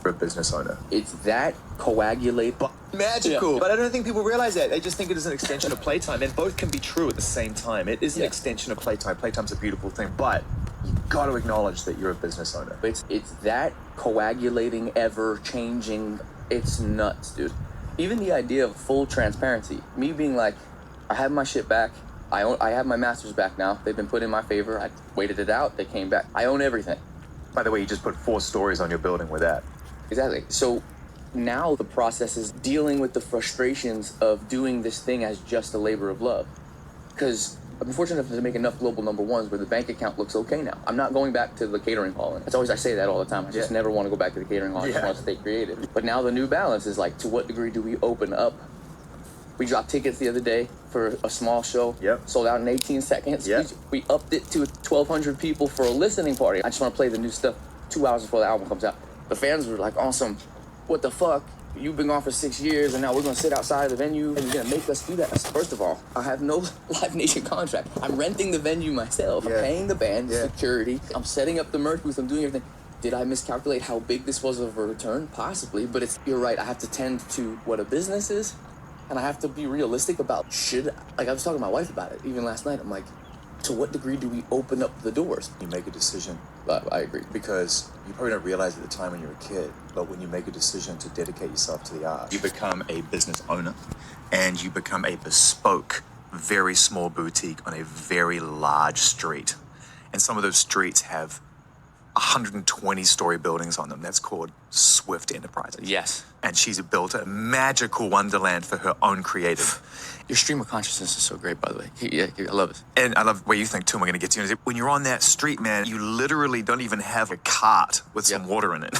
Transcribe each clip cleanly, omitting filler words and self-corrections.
You're a business owner. It's that coagulate. Magical. Yeah. But I don't think people realize that. They just think it is an extension of playtime, and both can be true at the same time. It is an extension of playtime. Playtime's a beautiful thing, but you got to acknowledge that you're a business owner. It's that coagulating, ever-changing. It's nuts, dude. Even the idea of full transparency. Me being like, I have my shit back. I have my masters back now. They've been put in my favor. I waited it out. They came back. I own everything. By the way, you just put 4 stories on your building with that. Exactly. So now the process is dealing with the frustrations of doing this thing as just a labor of love. Because I'm fortunate enough to make enough global number ones where the bank account looks okay now. I'm not going back to the catering hall. And I say that all the time. I just never want to go back to the catering hall. I just want to stay creative. But now the new balance is like, to what degree do we open up? We dropped tickets the other day for a small show. Sold out in 18 seconds. We upped it to 1,200 people for a listening party. I just want to play the new stuff 2 hours before the album comes out. The fans were like, awesome. What the fuck? You've been gone for 6 years, and now we're going to sit outside of the venue, and you're going to make us do that. First of all, I have no Live Nation contract. I'm renting the venue myself. I'm paying the band, security. I'm setting up the merch booth. I'm doing everything. Did I miscalculate how big this was of a return? Possibly, but you're right. I have to tend to what a business is, and I have to be realistic about I was talking to my wife about it even last night. I'm like, to what degree do we open up the doors? You make a decision. I agree. Because you probably don't realize at the time when you're a kid, but when you make a decision to dedicate yourself to the art, you become a business owner, and you become a bespoke, very small boutique on a very large street. And some of those streets have 120-story buildings on them. That's called Swift Enterprises. Yes. And she's built a magical wonderland for her own creative. Your stream of consciousness is so great, by the way. Yeah, I love it. And I love where you think, too, we're going to get to. When you're on that street, man, you literally don't even have a cart with some water in it.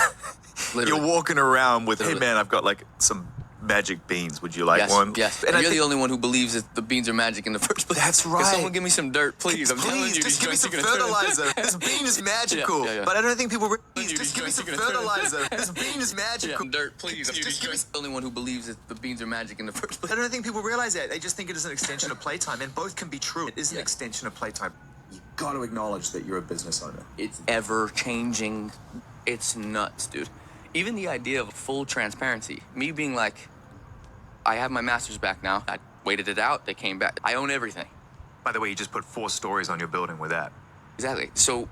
You're walking around with, hey, man, I've got like some magic beans. Would you like one? Yes. And you're the only one who believes that the beans are magic in the first place. That's right. Can someone give me some dirt, please? Please, just give me some fertilizer. This bean is magical. But I don't think people realize. Just give me some fertilizer. This bean is magical. Dirt, please. Just give me the only one who believes that the beans are magic in the first place. I don't think people realize that. They just think it is an extension of playtime, and both can be true. It is an extension of playtime. You got to acknowledge that you're a business owner. It's ever-changing. It's nuts, dude. Even the idea of full transparency. Me being like, I have my masters back now. I waited it out. They came back. I own everything. By the way, you just put 4 stories on your building with that. Exactly. So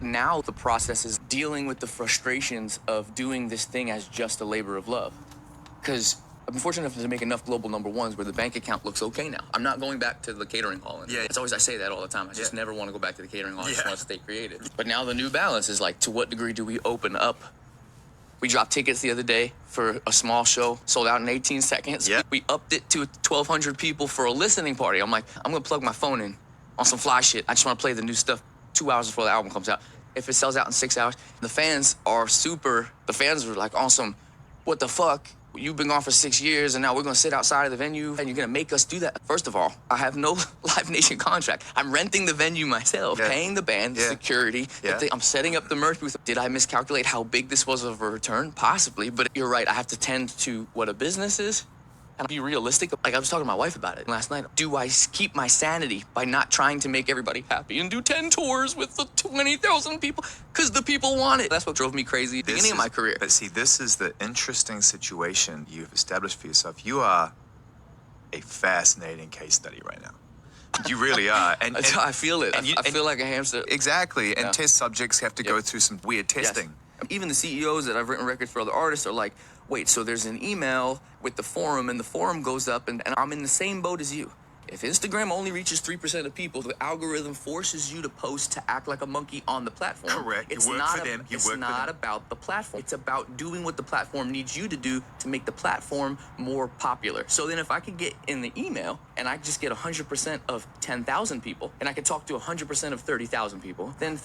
now the process is dealing with the frustrations of doing this thing as just a labor of love. Because I'm fortunate enough to make enough global number ones where the bank account looks okay now. I'm not going back to the catering hall. I say that all the time. I just never want to go back to the catering hall. I just want to stay creative. But now the new balance is like, to what degree do we open up? We dropped tickets the other day for a small show, sold out in 18 seconds. We upped it to 1,200 people for a listening party. I'm like, I'm going to plug my phone in on some fly shit. I just want to play the new stuff 2 hours before the album comes out. If it sells out in 6 hours, the fans were like, awesome. What the fuck? You've been gone for 6 years, and now we're going to sit outside of the venue, and you're going to make us do that. First of all, I have no Live Nation contract. I'm renting the venue myself, paying the band, security. I'm setting up the merch booth. Did I miscalculate how big this was of a return? Possibly, but you're right. I have to tend to what a business is and be realistic. Like I was talking to my wife about it last night. Do I keep my sanity by not trying to make everybody happy and do 10 tours with the 20,000 people? Because the people want it. That's what drove me crazy at the beginning of my career. But see, this is the interesting situation you've established for yourself. You are a fascinating case study right now. You really are. And I feel it. I feel like a hamster. Exactly. And test subjects have to go through some weird testing. Even the CEOs that I've written records for other artists are like, wait, so there's an email with the forum, and the forum goes up, and I'm in the same boat as you. If Instagram only reaches 3% of people, the algorithm forces you to post to act like a monkey on the platform. Correct. It's not about the platform. It's about doing what the platform needs you to do to make the platform more popular. So then if I could get in the email, and I just get 100% of 10,000 people, and I could talk to 100% of 30,000 people, then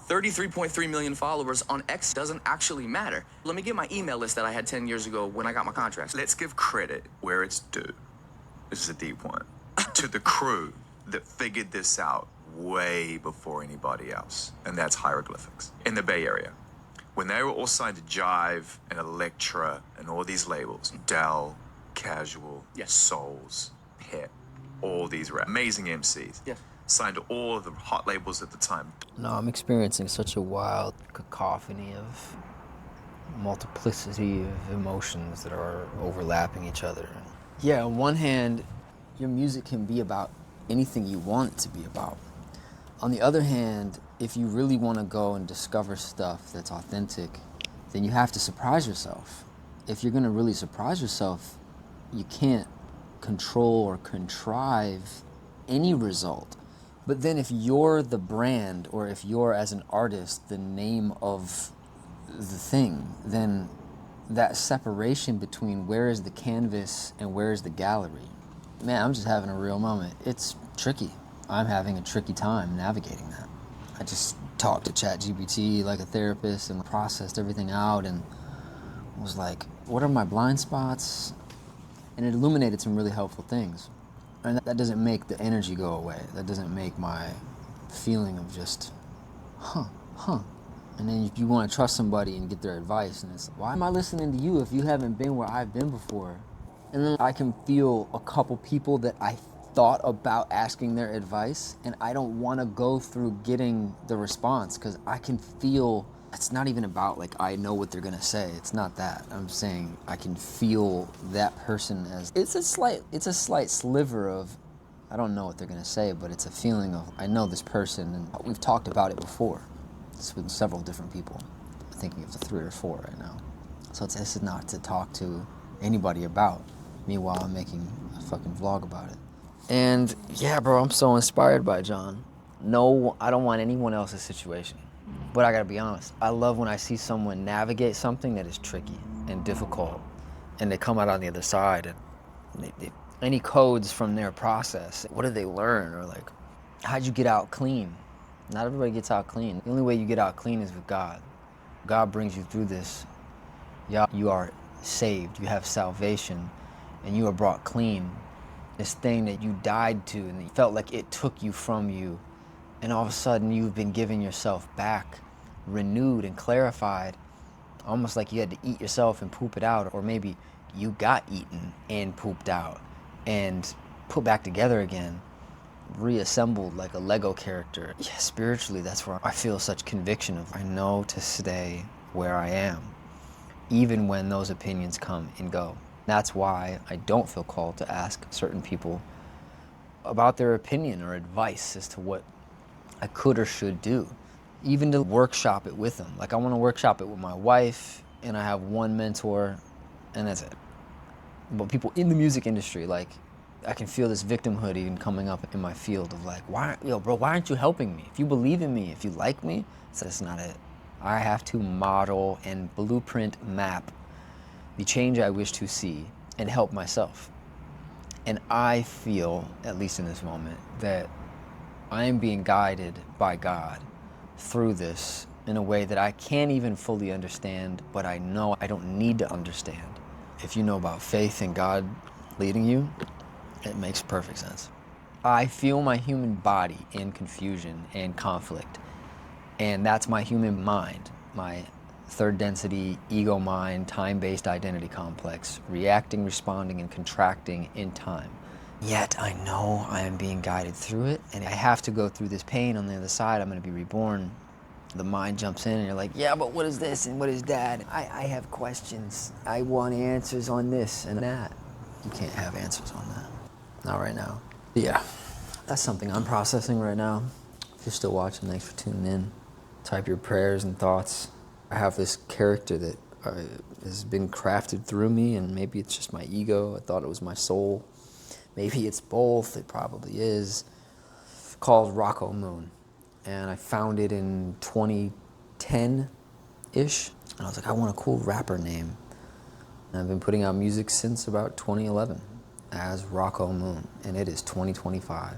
33.3 million followers on X doesn't actually matter. Let me get my email list that I had 10 years ago when I got my contract. Let's give credit where it's due. This is a deep one. To the crew that figured this out way before anybody else, and that's Hieroglyphics in the Bay Area. When they were all signed to Jive and Elektra and all these labels, Dell, Casual, Souls, Pet, all these amazing MCs. Signed to all of the hot labels at the time. No, I'm experiencing such a wild cacophony of multiplicity of emotions that are overlapping each other. Yeah, on one hand, your music can be about anything you want it to be about. On the other hand, if you really want to go and discover stuff that's authentic, then you have to surprise yourself. If you're going to really surprise yourself, you can't control or contrive any result. But then if you're the brand, or if you're, as an artist, the name of the thing, then that separation between where is the canvas and where is the gallery, man, I'm just having a real moment. It's tricky. I'm having a tricky time navigating that. I just talked to ChatGPT like a therapist and processed everything out and was like, what are my blind spots? And it illuminated some really helpful things. And that doesn't make the energy go away. That doesn't make my feeling of just, And then you want to trust somebody and get their advice, and it's, why am I listening to you if you haven't been where I've been before? And then I can feel a couple people that I thought about asking their advice, and I don't want to go through getting the response, because I can feel, it's not even about like I know what they're gonna say. It's not that. I'm saying I can feel that person as, it's a slight sliver of, I don't know what they're gonna say, but it's a feeling of, I know this person, and we've talked about it before. It's with several different people. I'm thinking of the 3 or 4 right now. So this is not to talk to anybody about. Meanwhile, I'm making a fucking vlog about it. And yeah, bro, I'm so inspired by John. No, I don't want anyone else's situation. But I gotta be honest, I love when I see someone navigate something that is tricky and difficult, and they come out on the other side, and any codes from their process, what did they learn? Or like, how'd you get out clean? Not everybody gets out clean. The only way you get out clean is with God. God brings you through this. You are saved, you have salvation, and you are brought clean. This thing that you died to and you felt like it took you from you, and all of a sudden you've been giving yourself back, renewed and clarified, almost like you had to eat yourself and poop it out, or maybe you got eaten and pooped out and put back together again, reassembled like a Lego character. Yeah, spiritually, that's where I feel such conviction of, I know to stay where I am, even when those opinions come and go. That's why I don't feel called to ask certain people about their opinion or advice as to what I could or should do, even to workshop it with them. Like, I want to workshop it with my wife, and I have one mentor, and that's it. But people in the music industry, like, I can feel this victimhood even coming up in my field of like, why aren't you helping me? If you believe in me, if you like me, that's not it. I have to model and blueprint map the change I wish to see and help myself. And I feel, at least in this moment, that I am being guided by God through this in a way that I can't even fully understand, but I know I don't need to understand. If you know about faith and God leading you, it makes perfect sense. I feel my human body in confusion and conflict, and that's my human mind, my third density, ego mind, time-based identity complex, reacting, responding, and contracting in time. Yet I know I am being guided through it, and I have to go through this pain. On the other side, I'm gonna be reborn. The mind jumps in and you're like, yeah, but what is this and what is that? I have questions. I want answers on this and that. You can't have answers on that. Not right now. Yeah, that's something I'm processing right now. If you're still watching, thanks for tuning in. Type your prayers and thoughts. I have this character that has been crafted through me, and maybe it's just my ego. I thought it was my soul. Maybe it's both. It probably is. Called Rocco Moon. And I found it in 2010-ish. And I was like, I want a cool rapper name. And I've been putting out music since about 2011 as Rocco Moon, and it is 2025.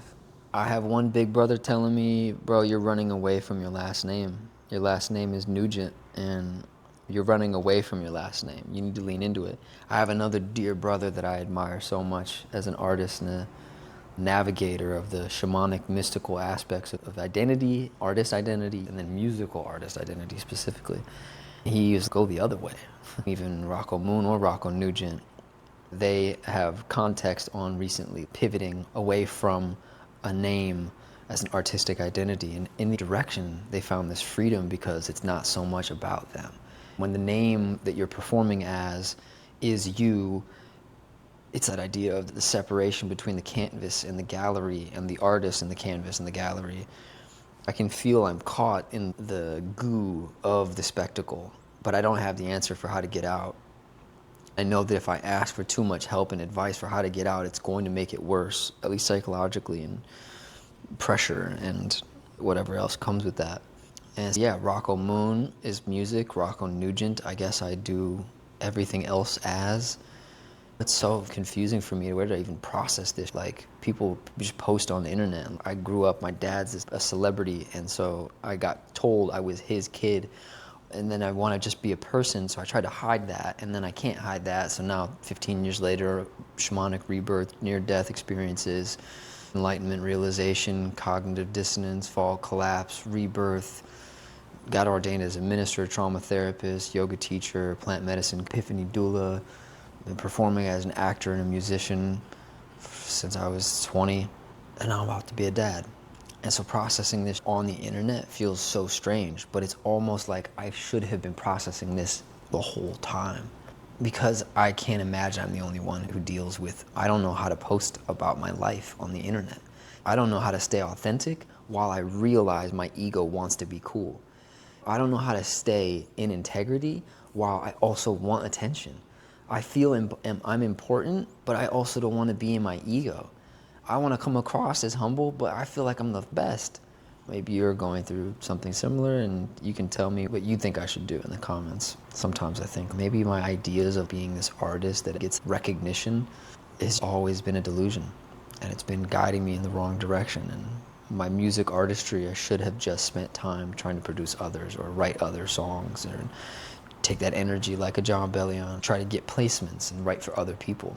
I have one big brother telling me, bro, you're running away from your last name. Your last name is Nugent, and you're running away from your last name. You need to lean into it. I have another dear brother that I admire so much as an artist and a navigator of the shamanic, mystical aspects of identity, artist identity, and then musical artist identity specifically. He used to go the other way. Even Rocco Moon or Rocco Nugent, they have context on recently pivoting away from a name as an artistic identity, and in the direction they found this freedom because it's not so much about them. When the name that you're performing as is you, it's that idea of the separation between the canvas and the gallery and the artist and the canvas and the gallery. I can feel I'm caught in the goo of the spectacle, but I don't have the answer for how to get out. I know that if I ask for too much help and advice for how to get out, it's going to make it worse, at least psychologically, and pressure and whatever else comes with that. And yeah, Rocco Moon is music, Rocco Nugent, I guess I do everything else as. It's so confusing for me. Where did I even process this? Like, people just post on the internet. I grew up, my dad's a celebrity, and so I got told I was his kid. And then I want to just be a person, so I tried to hide that, and then I can't hide that. So now, 15 years later, shamanic rebirth, near-death experiences, enlightenment, realization, cognitive dissonance, fall, collapse, rebirth. Got ordained as a minister, trauma therapist, yoga teacher, plant medicine, epiphany doula. Been performing as an actor and a musician since I was 20, and now I'm about to be a dad. And so processing this on the internet feels so strange, but it's almost like I should have been processing this the whole time, because I can't imagine I'm the only one who deals with, I don't know how to post about my life on the internet. I don't know how to stay authentic while I realize my ego wants to be cool. I don't know how to stay in integrity while I also want attention. I feel I'm important, but I also don't want to be in my ego. I want to come across as humble, but I feel like I'm the best. Maybe you're going through something similar, and you can tell me what you think I should do in the comments. Sometimes I think maybe my ideas of being this artist that gets recognition has always been a delusion, and it's been guiding me in the wrong direction. And my music artistry, I should have just spent time trying to produce others or write other songs, or take that energy like a John Bellion, try to get placements and write for other people.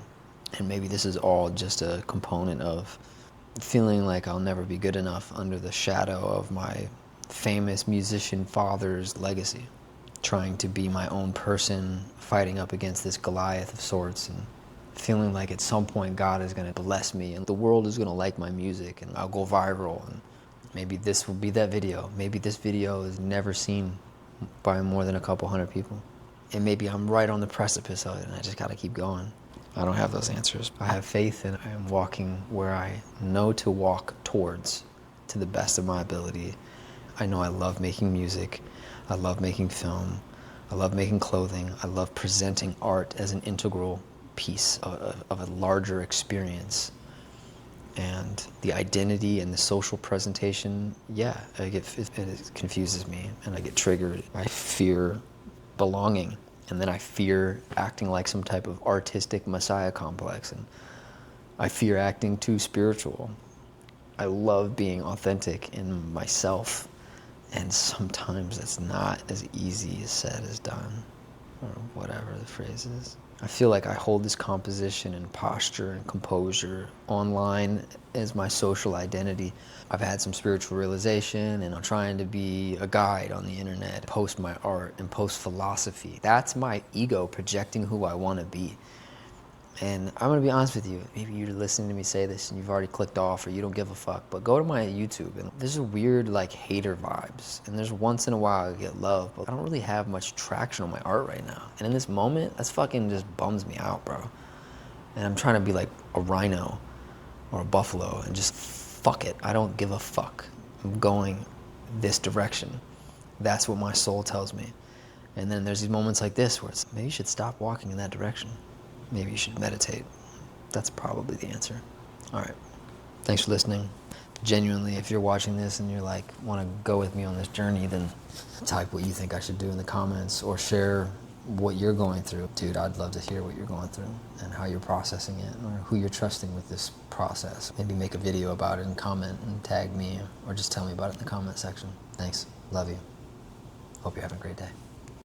And maybe this is all just a component of feeling like I'll never be good enough under the shadow of my famous musician father's legacy. Trying to be my own person, fighting up against this Goliath of sorts, and feeling like at some point God is going to bless me and the world is going to like my music and I'll go viral. And maybe this will be that video. Maybe this video is never seen by more than a couple hundred people. And maybe I'm right on the precipice of it and I just got to keep going. I don't have those answers. I have faith, and I am walking where I know to walk towards to the best of my ability. I know I love making music. I love making film. I love making clothing. I love presenting art as an integral piece of a larger experience. And the identity and the social presentation, yeah, it confuses me and I get triggered. I fear belonging, and then I fear acting like some type of artistic messiah complex, and I fear acting too spiritual. I love being authentic in myself, and sometimes it's not as easy as said as done, or whatever the phrase is. I feel like I hold this composition and posture and composure online as my social identity. I've had some spiritual realization, and I'm trying to be a guide on the internet, post my art and post philosophy. That's my ego projecting who I want to be. And I'm going to be honest with you, maybe you're listening to me say this and you've already clicked off or you don't give a fuck, but go to my YouTube and there's a weird like hater vibes, and there's once in a while I get love, but I don't really have much traction on my art right now. And in this moment, that's fucking just bums me out, bro. And I'm trying to be like a rhino or a buffalo and just fuck it. I don't give a fuck. I'm going this direction. That's what my soul tells me. And then there's these moments like this where it's, maybe you should stop walking in that direction. Maybe you should meditate. That's probably the answer. All right. Thanks for listening. Genuinely, if you're watching this and you're like, want to go with me on this journey, then type what you think I should do in the comments or share what you're going through. Dude, I'd love to hear what you're going through and how you're processing it, or who you're trusting with this process. Maybe make a video about it and comment and tag me, or just tell me about it in the comment section. Thanks. Love you. Hope you're having a great day.